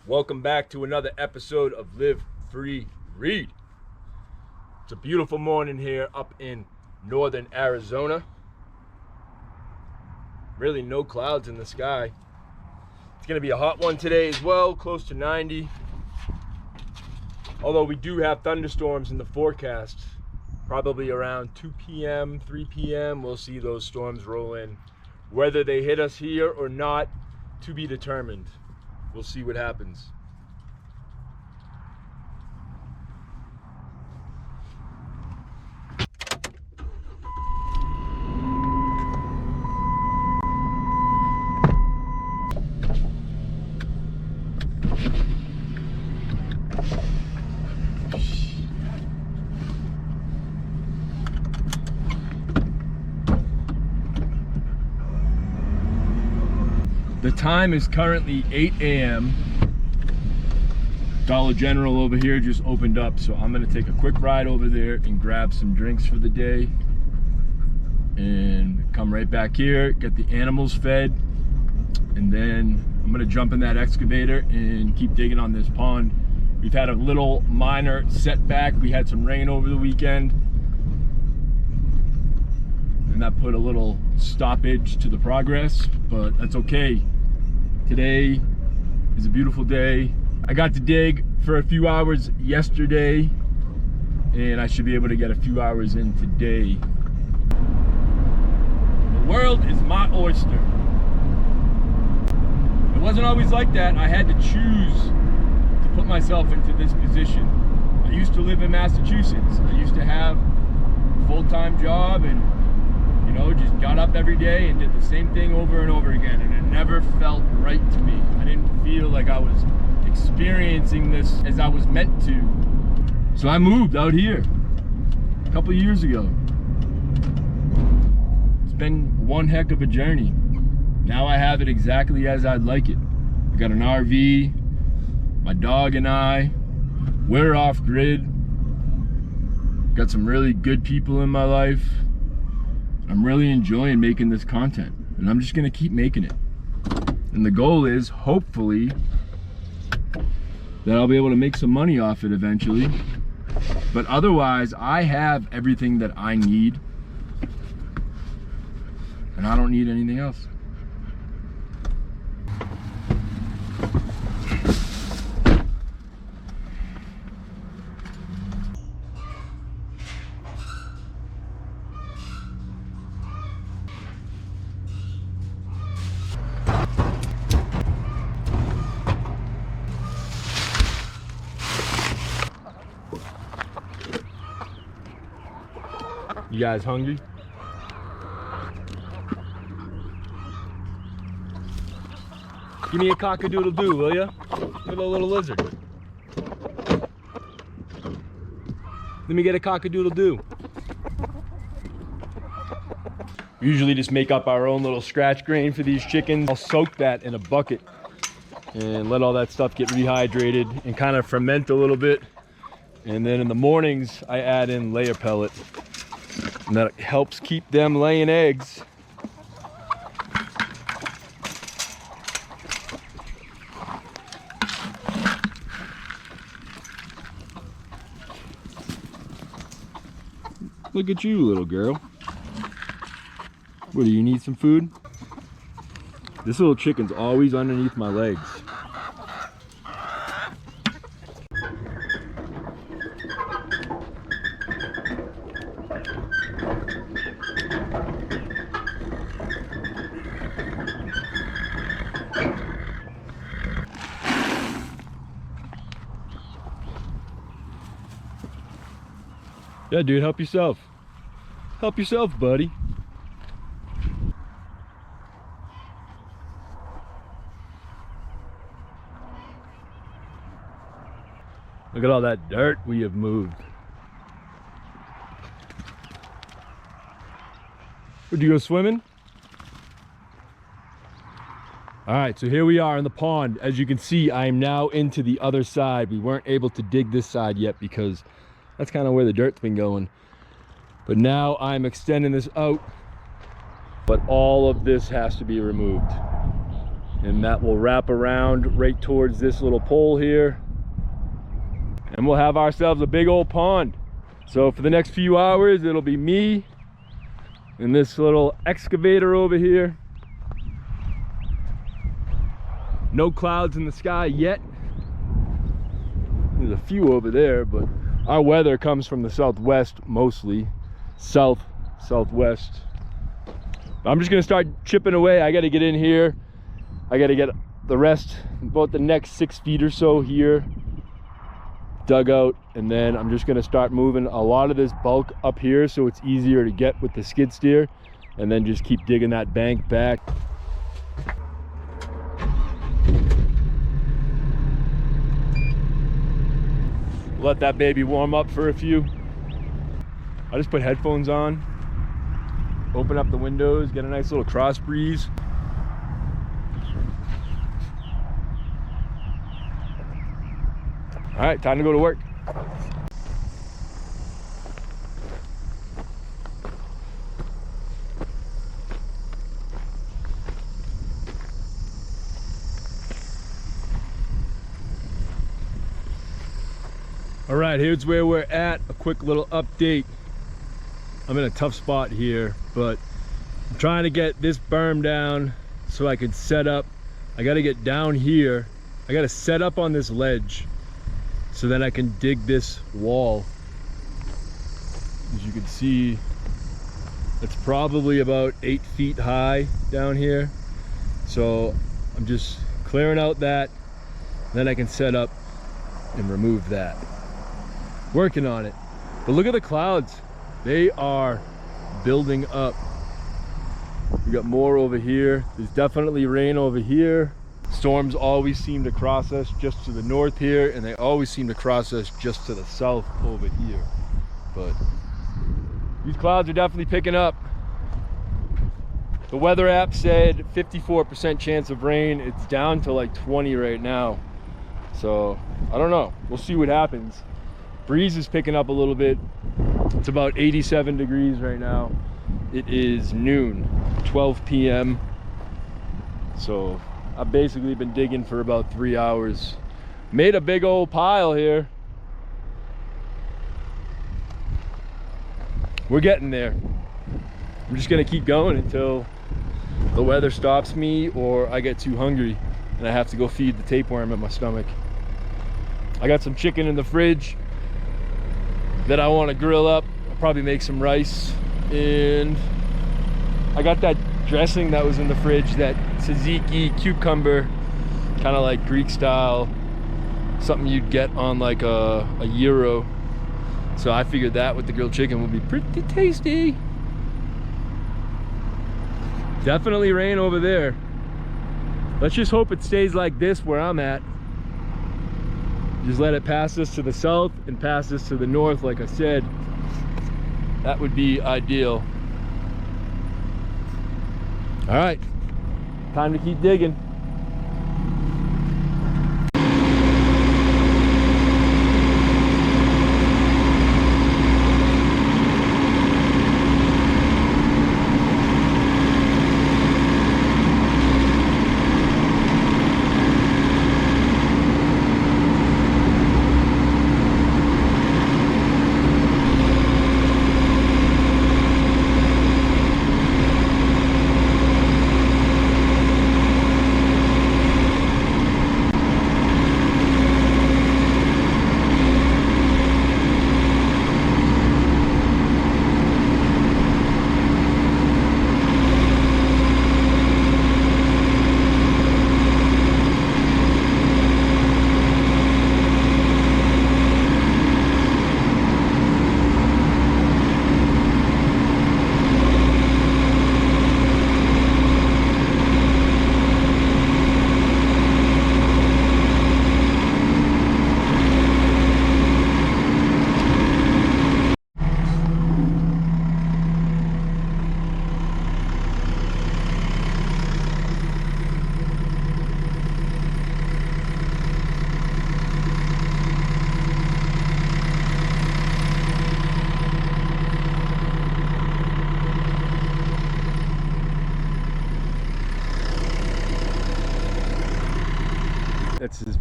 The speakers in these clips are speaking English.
Welcome back to another episode of Live Free Read. It's a beautiful morning here up in northern Arizona. Really no clouds in the sky. It's gonna be a hot one today as well, close to 90. Although we do have thunderstorms in the forecast, probably around 2 p.m., 3 p.m. We'll see those storms roll in. Whether they hit us here or not, to be determined. We'll see what happens. The time is currently 8 a.m. Dollar General over here just opened up, so I'm gonna take a quick ride over there and grab some drinks for the day and come right back here, get the animals fed, and then I'm gonna jump in that excavator and keep digging on this pond. We've had a little minor setback. We had some rain over the weekend, and that put a little stoppage to the progress, but that's okay. Today is a beautiful day. I got to dig for a few hours yesterday, and I should be able to get a few hours in today. The world is my oyster. It wasn't always like that. I had to choose to put myself into this position. I used to live in Massachusetts. I used to have a full-time job and just got up every day and did the same thing over and over again, and it never felt right to me. I didn't feel like I was experiencing this as I was meant to. So I moved out here a couple years ago. It's been one heck of a journey. Now I have it exactly as I'd like it. I got an RV, my dog and I, we're off grid. Got some really good people in my life. I'm really enjoying making this content, and I'm just gonna keep making it. And the goal is, hopefully, that I'll be able to make some money off it eventually. But otherwise, I have everything that I need, and I don't need anything else. You guys hungry? Give me a cock-a-doodle-doo, will ya? Little lizard. Let me get a cock-a-doodle-doo. We usually just make up our own little scratch grain for these chickens. I'll soak that in a bucket and let all that stuff get rehydrated and kind of ferment a little bit. And then in the mornings, I add in layer pellet. And that helps keep them laying eggs. Look at you, little girl. What, do you need some food? This little chicken's always underneath my legs. Yeah, dude, help yourself. Help yourself, buddy. Look at all that dirt we have moved. Would you go swimming? All right, so here we are in the pond. As you can see, I am now into the other side. We weren't able to dig this side yet because that's kind of where the dirt's been going. But now I'm extending this out, but all of this has to be removed. and that will wrap around right towards this little pole here, and we'll have ourselves a big old pond. So for the next few hours, it'll be me and this little excavator over here. No clouds in the sky yet. There's a few over there, but our weather comes from the southwest mostly. Southwest. I'm just gonna start chipping away. I gotta get in here. I gotta get the rest, about the next 6 feet or so here dug out, and then I'm just gonna start moving a lot of this bulk up here so it's easier to get with the skid steer, and then just keep digging that bank back. Let that baby warm up for a few. I just put headphones on, open up the windows, get a nice little cross breeze. All right, time to go to work. All right, here's where we're at. A quick little update. I'm in a tough spot here, but I'm trying to get this berm down so I can set up. I got to get down here. I got to set up on this ledge so then I can dig this wall. As you can see, it's probably about 8 feet high down here. So I'm just clearing out that, then I can set up and remove that. Working on it. But look at the clouds. They are building up. We got more over here. There's definitely rain over here. Storms always seem to cross us just to the north here, and they always seem to cross us just to the south over here. But these clouds are definitely picking up. The weather app said 54% chance of rain. It's down to like 20 right now. So I don't know. We'll see what happens. Breeze is picking up a little bit. It's about 87 degrees right now. It is noon, 12 p.m. So I've basically been digging for about 3 hours. Made a big old pile here. We're getting there. I'm just gonna keep going until the weather stops me or I get too hungry and I have to go feed the tapeworm in my stomach. I got some chicken in the fridge that I want to grill up. I'll probably make some rice, and I got that dressing that was in the fridge, that tzatziki cucumber, kind of like Greek style, something you'd get on like a gyro. So I figured that with the grilled chicken would be pretty tasty. Definitely rain over there. Let's just hope it stays like this where I'm at. Just let it pass us to the south and pass us to the north, like I said. That would be ideal. All right, time to keep digging.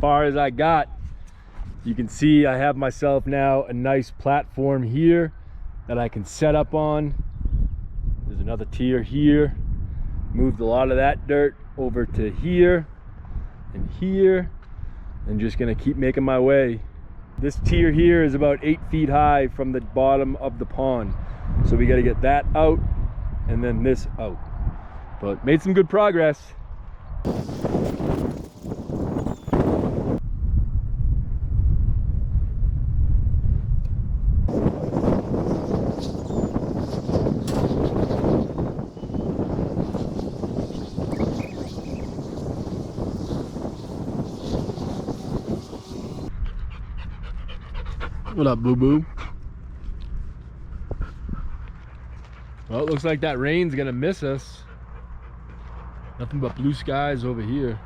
far as I got. You can see I have myself now a nice platform here that I can set up on. There's another tier here. Moved a lot of that dirt over to here and here, and just gonna keep making my way. This tier here is about 8 feet high from the bottom of the pond, so we got to get that out and then this out, but made some good progress. What up, boo-boo? Well, it looks like that rain's gonna miss us. Nothing but blue skies over here.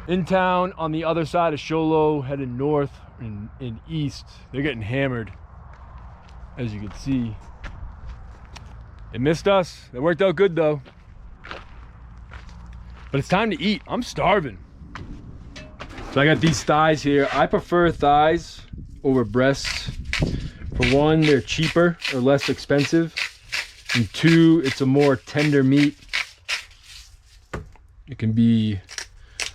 In town, on the other side of Sholo, heading north and east, they're getting hammered, as you can see. They missed us. They worked out good though. But it's time to eat. I'm starving. So I got these thighs here. I prefer thighs over breasts. For one, they're cheaper or less expensive. And two, it's a more tender meat. It can be a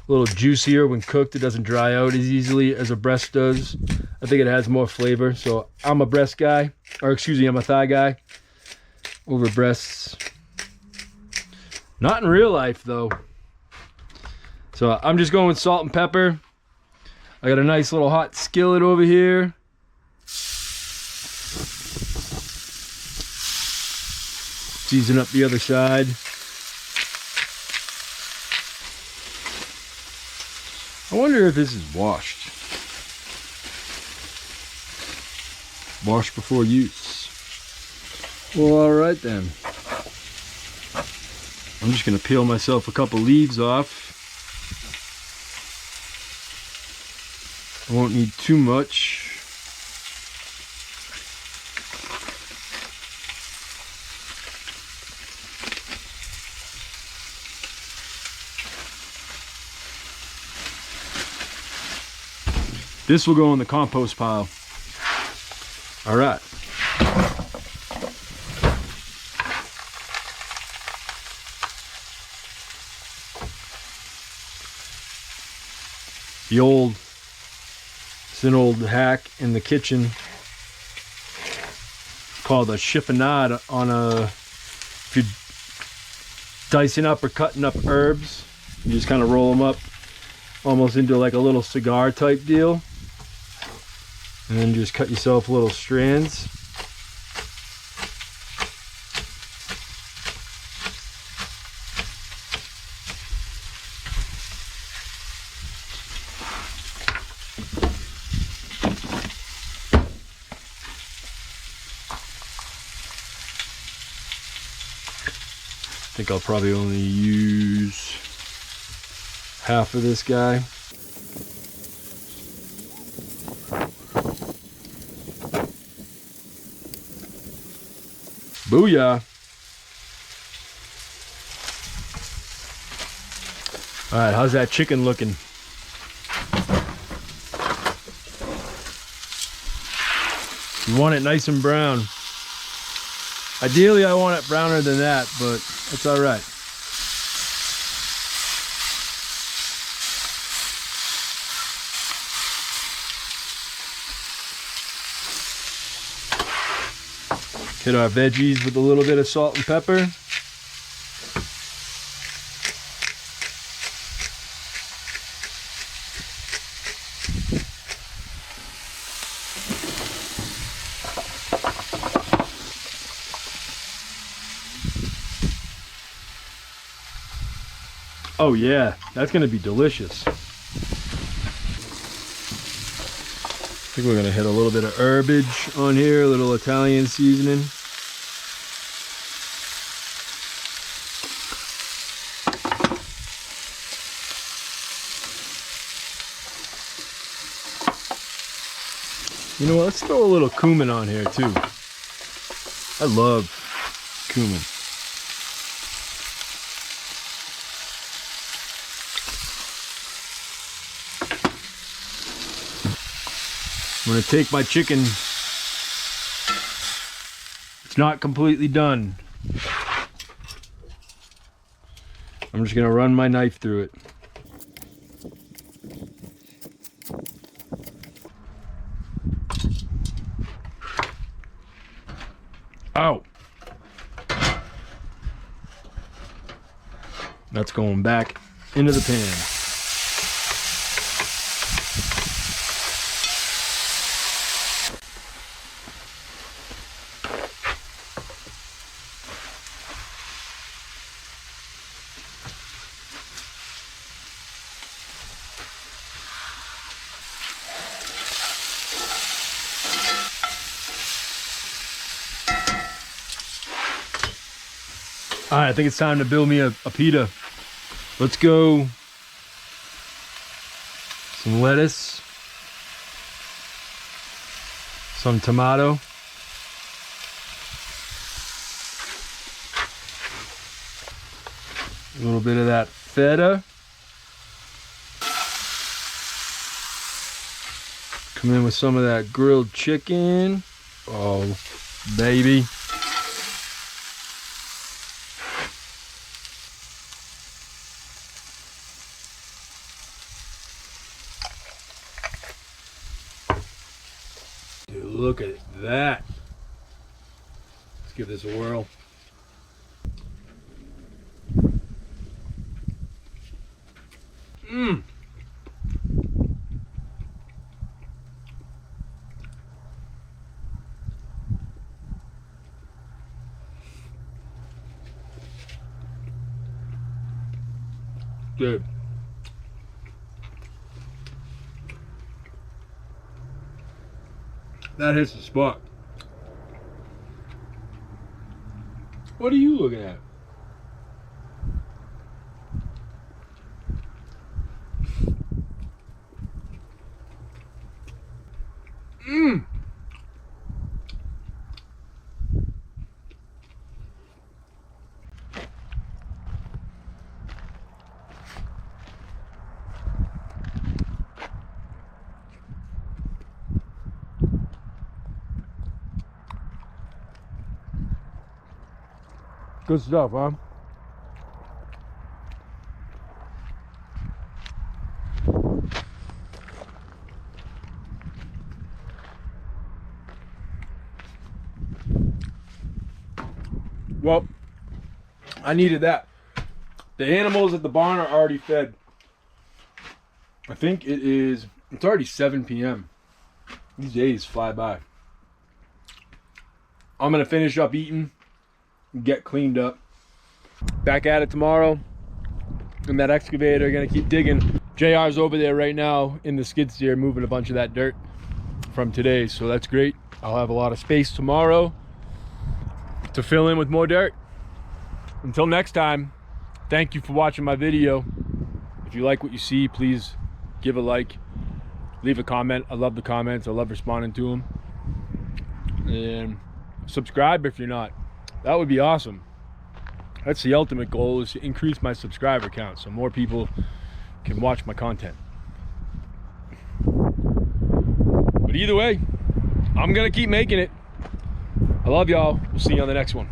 little juicier when cooked. It doesn't dry out as easily as a breast does. I think it has more flavor. So I'm a breast guy, or excuse me, I'm a thigh guy over breasts. Not in real life though. So I'm just going with salt and pepper. I got a nice little hot skillet over here. Season up the other side. I wonder if this is washed. Wash before use. Well, all right then. I'm just gonna peel myself a couple leaves off. I won't need too much. This will go in the compost pile. All right. It's an old hack in the kitchen called a chiffonade on if you're dicing up or cutting up herbs, you just kind of roll them up almost into like a little cigar type deal, and then just cut yourself little strands. I think I'll probably only use half of this guy. Booyah! All right, how's that chicken looking? You want it nice and brown. Ideally, I want it browner than that, but it's all right. Hit our veggies with a little bit of salt and pepper. Oh yeah, that's gonna be delicious. I think we're gonna hit a little bit of herbage on here, a little Italian seasoning. You know what, let's throw a little cumin on here too. I love cumin. I'm gonna take my chicken. It's not completely done. I'm just gonna run my knife through it. Ow. That's going back into the pan. All right, I think it's time to build me a pita. Let's go. Some lettuce. Some tomato. A little bit of that feta. Come in with some of that grilled chicken. Oh, baby. Dude, look at that. Let's give this a whirl. Mmm. Dude. That hits the spot. What are you looking at? Mmm. Good stuff, huh? Well, I needed that. The animals at the barn are already fed. I think it's already 7 p.m. These days fly by. I'm gonna finish up eating, get cleaned up. Back at it tomorrow. And that excavator, gonna keep digging. JR's over there right now in the skid steer moving a bunch of that dirt from today, so that's great. I'll have a lot of space tomorrow to fill in with more dirt. Until next time, thank you for watching my video. If you like what you see, please give a like, leave a comment. I love the comments. I love responding to them. And subscribe if you're not. That would be awesome. That's the ultimate goal, is to increase my subscriber count so more people can watch my content. But either way, I'm gonna keep making it. I love y'all. We'll see you on the next one.